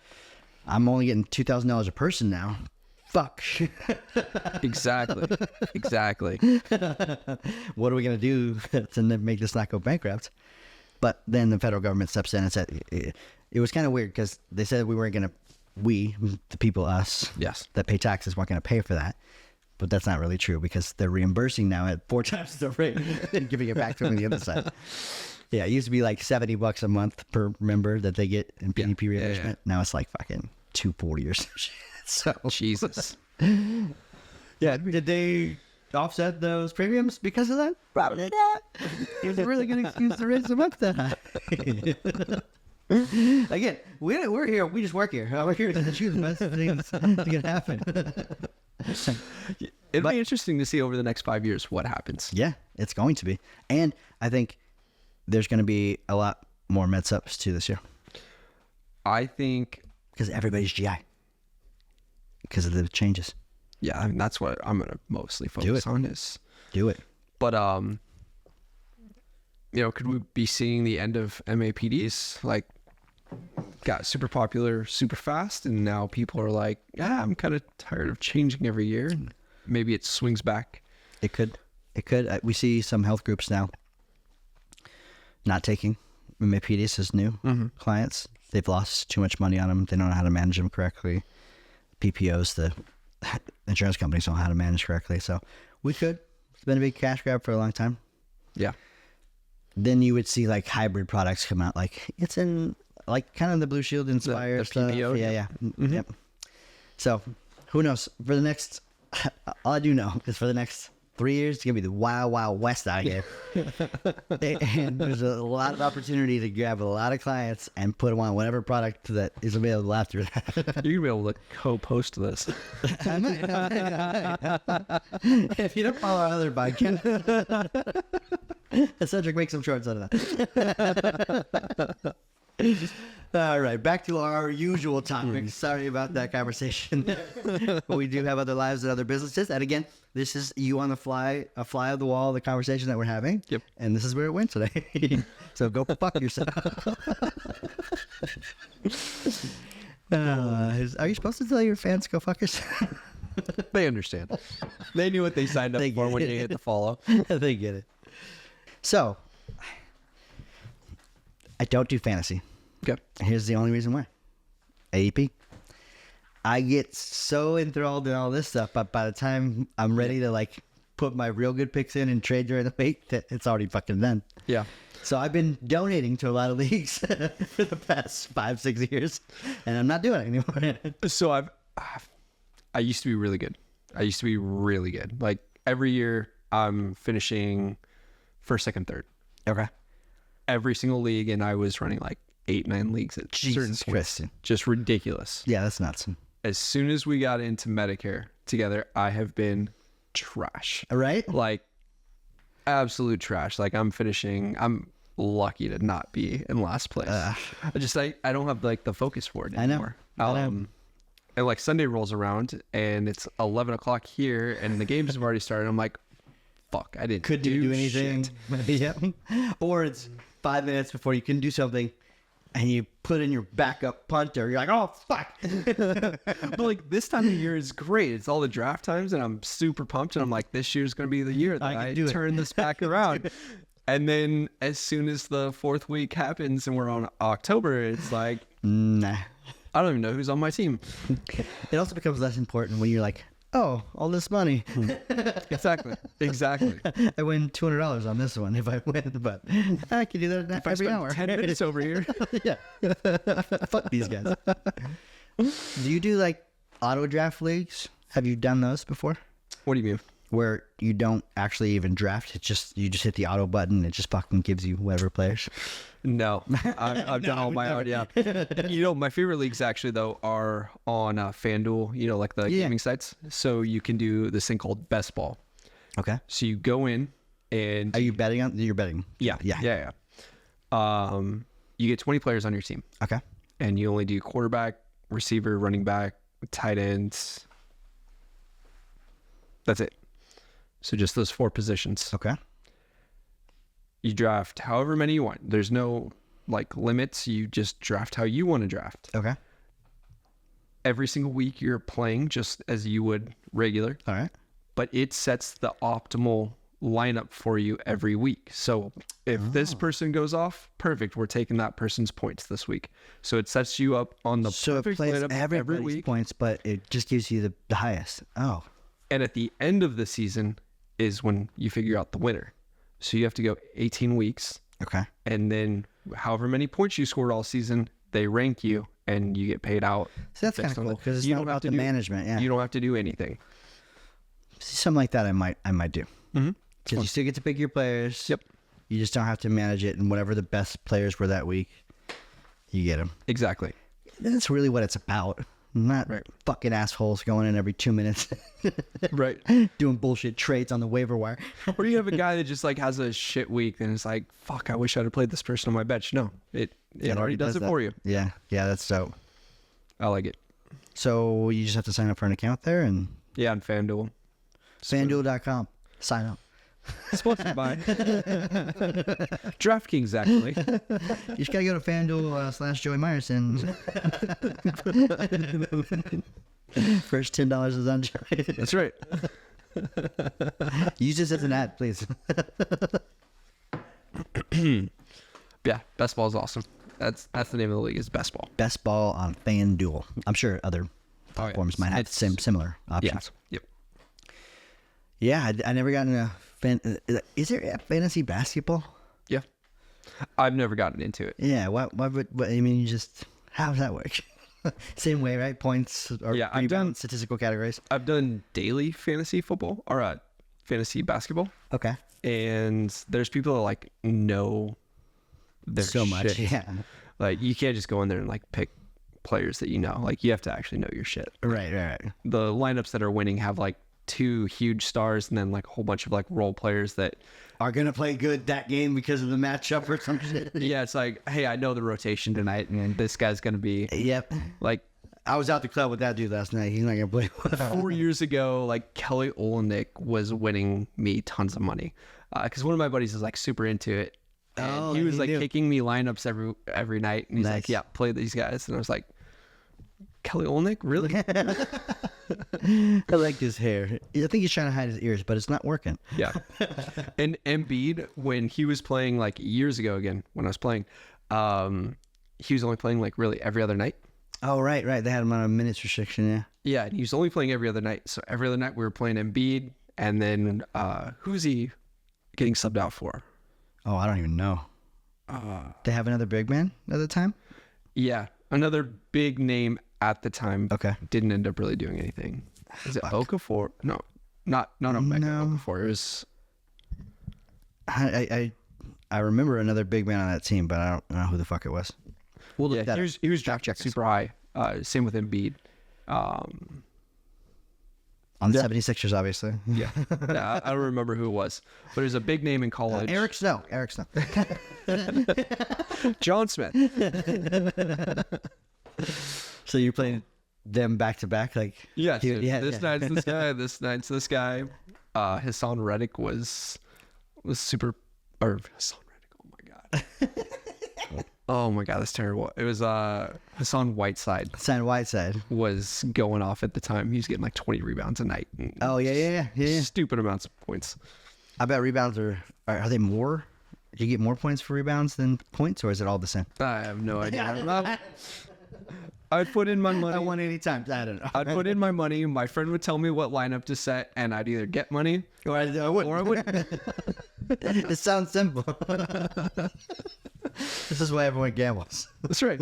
I'm only getting $2,000 a person now. Fuck. Exactly. Exactly. What are we going to do to make this not go bankrupt? But then the federal government steps in and said, it was kind of weird because they said we weren't going to, the people, us, Yes. that pay taxes weren't going to pay for that. But that's not really true because they're reimbursing now at 4 times the rate and giving it back to them on the other side. Yeah, it used to be like $70 a month per member that they get in PDP reimbursement. Now it's like fucking $240 or some shit. So Jesus. yeah, did they offset those premiums because of that? Probably not. It was a really good excuse to raise them up that high. Again, we're here. We just work here. We're here to choose the best things that can happen. It'll be interesting to see over the next 5 years what happens. Yeah, it's going to be. And I think there's going to be a lot more med subs too this year I think, because everybody's GI because of the changes. yeah, I mean, that's what I'm going to mostly focus on is. Do it. But, could we be seeing the end of MAPDs? Like, got super popular super fast, and now people are like, yeah, I'm kind of tired of changing every year. And maybe it swings back. It could. We see some health groups now not taking MAPDs as new clients. They've lost too much money on them. They don't know how to manage them correctly. PPOs, the insurance companies don't know how to manage correctly. So we could. It's been a big cash grab for a long time. Yeah. Then you would see like hybrid products come out. Like it's in like kind of the Blue Shield inspired the stuff. PPO, Yeah. Yep. So who knows? For the next, all I do know is for the next 3 years, it's going to be the wild, wild west out here. And there's a lot of opportunity to grab a lot of clients and put them on whatever product that is available after that. You're going to be able to co-post this. I might. If you don't follow our other podcast, Cedric makes some shorts out of that. All right, back to our usual topic. Sorry about that conversation. We do have other lives and other businesses. And again, this is you on the fly, a fly of the wall, the conversation that we're having. Yep. And this is where it went today. So go fuck yourself. Are you supposed to tell your fans go fuck yourself? They understand. They knew what they signed up for when you hit the follow. They get it. So, I don't do fantasy. Okay. Here's the only reason why. AEP. I get so enthralled in all this stuff, but by the time I'm ready to like put my real good picks in and trade during the week, it's already fucking done. Yeah. So I've been donating to a lot of leagues for the past 5-6 years, and I'm not doing it anymore. So I used to be really good. Like every year I'm finishing first, second, third. Okay. Every single league, and I was running like 8-9 leagues at certain Jesus points. Christ. Just ridiculous. Yeah, that's nuts. As soon as we got into Medicare together, I have been trash. Right? Like absolute trash. Like I'm lucky to not be in last place. I don't have like the focus for it anymore. I know. And like Sunday rolls around and it's 11 o'clock here and the games have already started. I'm like, fuck, I didn't Couldn't do anything. shit. Yeah. Or it's 5 minutes before you can do something, and you put in your backup punter. You're like, oh, fuck. But like this time of year is great. It's all the draft times and I'm super pumped and I'm like, this year's going to be the year that I turn this back around. And then as soon as the fourth week happens and we're on October, it's like, Nah. I don't even know who's on my team. It also becomes less important when you're like, oh, all this money. Exactly. I win $200 on this one if I win, but I can do that If I every spend hour. 10 minutes over here. Yeah. Fuck these guys. Do you do like auto draft leagues? Have you done those before? What do you mean? Where you don't actually even draft, you just hit the auto button, it just fucking gives you whatever players. No, I've done all my own. Yeah, my favorite leagues actually though are on FanDuel. Like the gaming sites. So you can do this thing called Best Ball. Okay. So you go in and Are you betting on? You're betting. yeah. You get 20 players on your team, Okay. and you only do quarterback, receiver, running back, tight ends. That's it. So just those 4 positions. Okay. You draft however many you want. There's no like limits. You just draft how you want to draft. Okay. Every single week you're playing just as you would regular, All right. but it sets the optimal lineup for you every week. So if this person goes off, perfect. We're taking that person's points this week. So it sets you up on the So it perfect plays lineup every everybody's week. points, but it just gives you the highest. Oh. And at the end of the season is when you figure out the winner. So you have to go 18 weeks. Okay. And then however many points you scored all season, they rank you and you get paid out. So that's kind of based on cool that. because it's You not don't have about to the do- management. Yeah. You don't have to do anything. Something like that I might do. Mm-hmm. Because you still get to pick your players. Yep. You just don't have to manage it, and whatever the best players were that week, you get them. Exactly. That's really what it's about. Not Right. fucking assholes going in every 2 minutes Right. doing bullshit trades on the waiver wire. Or you have a guy that just like has a shit week and it's like, fuck, I wish I'd have played this person on my bench. No, it already does it that. for you. Yeah, that's dope. I like it. So you just have to sign up for an account there and Yeah, on FanDuel. FanDuel.com. Sign up. Sponsored by DraftKings, actually. You just gotta go to FanDuel /Joey Meyerson. First $10 is on Joey. That's right. Use this as an ad, please. Yeah, Best Ball is awesome. That's the name of the league, is Best Ball. Best ball on FanDuel. I'm sure other platforms might have similar Yeah. options. Yep. Yeah, I never got into is there fantasy basketball? Yeah. I've never gotten into it. Yeah, what I mean, you just, how does that work? Same way, right? Points or Yeah, I've done- statistical categories. I've done daily fantasy football or fantasy basketball. Okay. And there's people that like know their So much, shit. yeah. Like you can't just go in there and like pick players that you know. Like you have to actually know your shit. Right. The lineups that are winning have like 2 huge stars and then like a whole bunch of like role players that Are gonna play good that game because of the matchup or some shit. yeah, it's like, hey, I know the rotation tonight and this guy's gonna be Yep. like I was out the club with that dude last night. He's not gonna play. 4 years ago, like Kelly Olynyk was winning me tons of money because one of my buddies is like super into it. And Oh, he was he like knew. kicking me lineups every night, and he's Nice. like, "Yeah, play these guys," and I was like, "Kelly Olynyk, really?" I like his hair. I think he's trying to hide his ears, but it's not working. Yeah. And Embiid, when he was playing like years ago again, when I was playing, he was only playing like really every other night. Oh, right. They had him on a minutes restriction, yeah. Yeah, and he was only playing every other night. So every other night we were playing Embiid, and then who's he getting subbed out for? Oh, I don't even know. They have another big man at the time? Yeah, another big name at the time. Okay. Didn't end up really doing anything. Is it Okafor? No, not Omega. No. Okafor. It was. I remember another big man on that team, but I don't know who the fuck it was. We'll look that up. He was drafted super high. Same with Embiid. On the 76ers, obviously. Yeah, I don't remember who it was, but it was a big name in college. Eric Snow. John Smith. So you're playing them back to back, like Yes. This night's this guy. This night's this guy. Hassan Reddick was super. Or Hassan Reddick. Oh my god. Oh my god, that's terrible. It was Hassan Whiteside Hassan Whiteside was going off at the time. He was getting like 20 rebounds a night. Oh yeah. Stupid amounts of points. I bet rebounds are they more? Do you get more points for rebounds than points, or is it all the same? I have no idea. I'd put in my money. I won 80 times. I don't know. I'd put in my money. My friend would tell me what lineup to set, and I'd either get money Or I wouldn't. It sounds simple. This is why everyone gambles. That's right.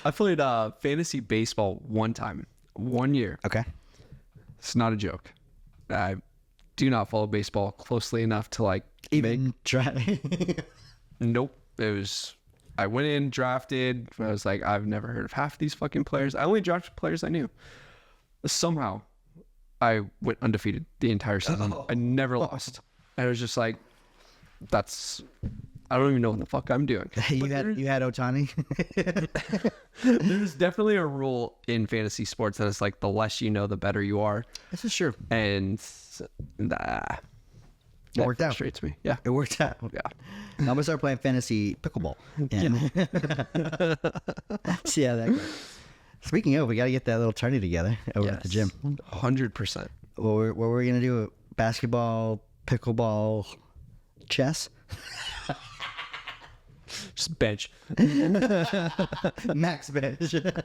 I played fantasy baseball one time, 1 year. Okay. It's not a joke. I do not follow baseball closely enough to like Even try. Nope. It was. I went in, drafted. I was like, I've never heard of half these fucking players. I only drafted players I knew. Somehow, I went undefeated the entire season. I never lost. I was just like, that's. I don't even know what the fuck I'm doing. you had Ohtani. There's definitely a rule in fantasy sports that it's like the less you know, the better you are. This is true. And that worked out. Frustrates me. Yeah. It worked out. Yeah. I'm gonna start playing fantasy pickleball. Yeah. See how that goes. Speaking of, we gotta get that little tourney together over at the gym. 100%. What were we gonna do? Basketball, pickleball, chess, Just bench. max bench. About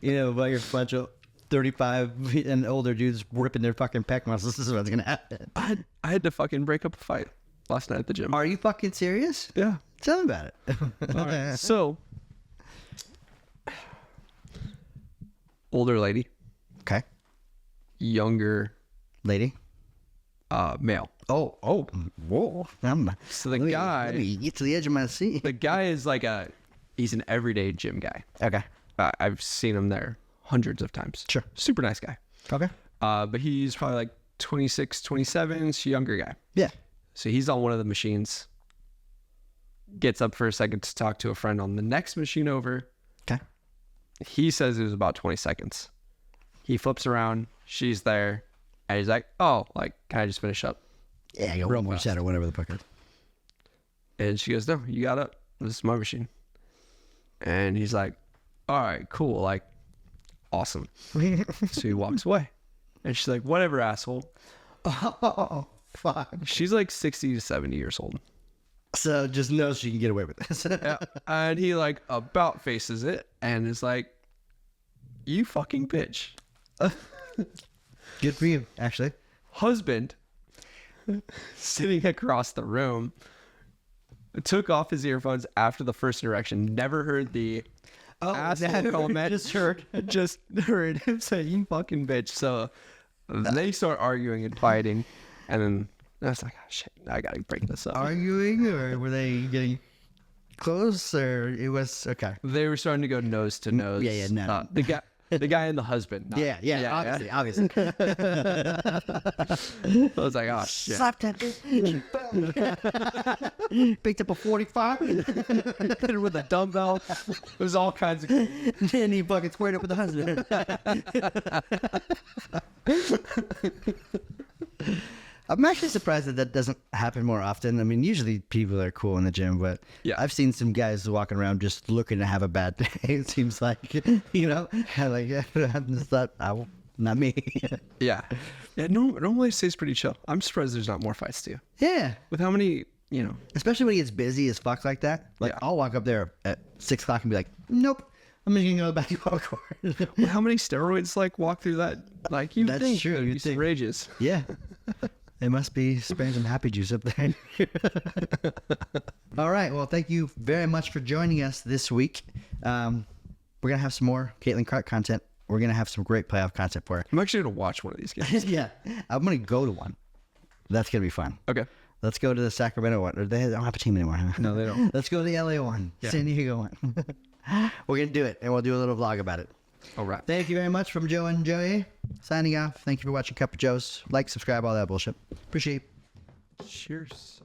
your bunch of 35 and older dudes ripping their fucking pec muscles. This is what's gonna happen. I had to fucking break up a fight last night at the gym. Are you fucking serious? Yeah. Tell me about it. All right. So, older lady, Okay. younger Lady. male. Oh. Whoa. So the Let guy, me get to the edge of my seat. the guy is like he's an everyday gym guy. Okay. I've seen him there hundreds of times. Sure. Super nice guy. Okay. But he's probably like 26, 27, he's a younger guy. Yeah. So he's on one of the machines, gets up for a second to talk to a friend on the next machine over. Okay. He says it was about 20 seconds. He flips around, she's there, and he's like, oh, like, can I just finish up? Yeah, you Real real fast. chat or whatever the fuck it is. And she goes, no, you got up. This is my machine. And he's like, all right, cool. Like, awesome. So he walks away. And she's like, whatever, asshole. Oh, fuck. She's like 60 to 70 years old. So just knows she can get away with this. Yeah. And he like about faces it and is like, you fucking bitch. Good for you, actually. Husband sitting across the room took off his earphones after the first interaction, never heard the asshole comment. Just heard him say, you fucking bitch. So they start arguing and fighting, and then I was like, oh shit, I gotta break this up. Arguing, or were they getting close, or it was okay? They were starting to go nose to nose. Yeah, no. The guy and the husband. not- Yeah, obviously. I was like, oh shit. Slap that bitch. Picked up a 45. Hit her with a dumbbell. It was all kinds of. Then he fucking squared up with the husband. I'm actually surprised that doesn't happen more often. I mean, usually people are cool in the gym, but Yeah. I've seen some guys walking around just looking to have a bad day. It seems like, like I'm just not me. Yeah. Yeah. Normally it stays pretty chill. I'm surprised there's not more fights too. Yeah. With how many, Especially when he gets busy as fuck like that. Like, Yeah. I'll walk up there at 6 o'clock and be like, nope, I'm just going to go to the basketball court. with how many steroids walk through that? You That's think true, there'd you'd be some think. rages. Yeah. They must be spraying some happy juice up there. All right. Well, thank you very much for joining us this week. We're going to have some more Caitlin Clark content. We're going to have some great playoff content for her. I'm actually going to watch one of these games. Yeah. I'm going to go to one. That's going to be fun. Okay. Let's go to the Sacramento one. Or they don't have a team anymore, huh? No, they don't. Let's go to the LA one. Yeah. San Diego one. We're going to do it, and we'll do a little vlog about it. All right. Thank you very much from Joe and Joey. Signing off. Thank you for watching Cup of Joe's. Like, subscribe, all that bullshit. Appreciate it. Cheers.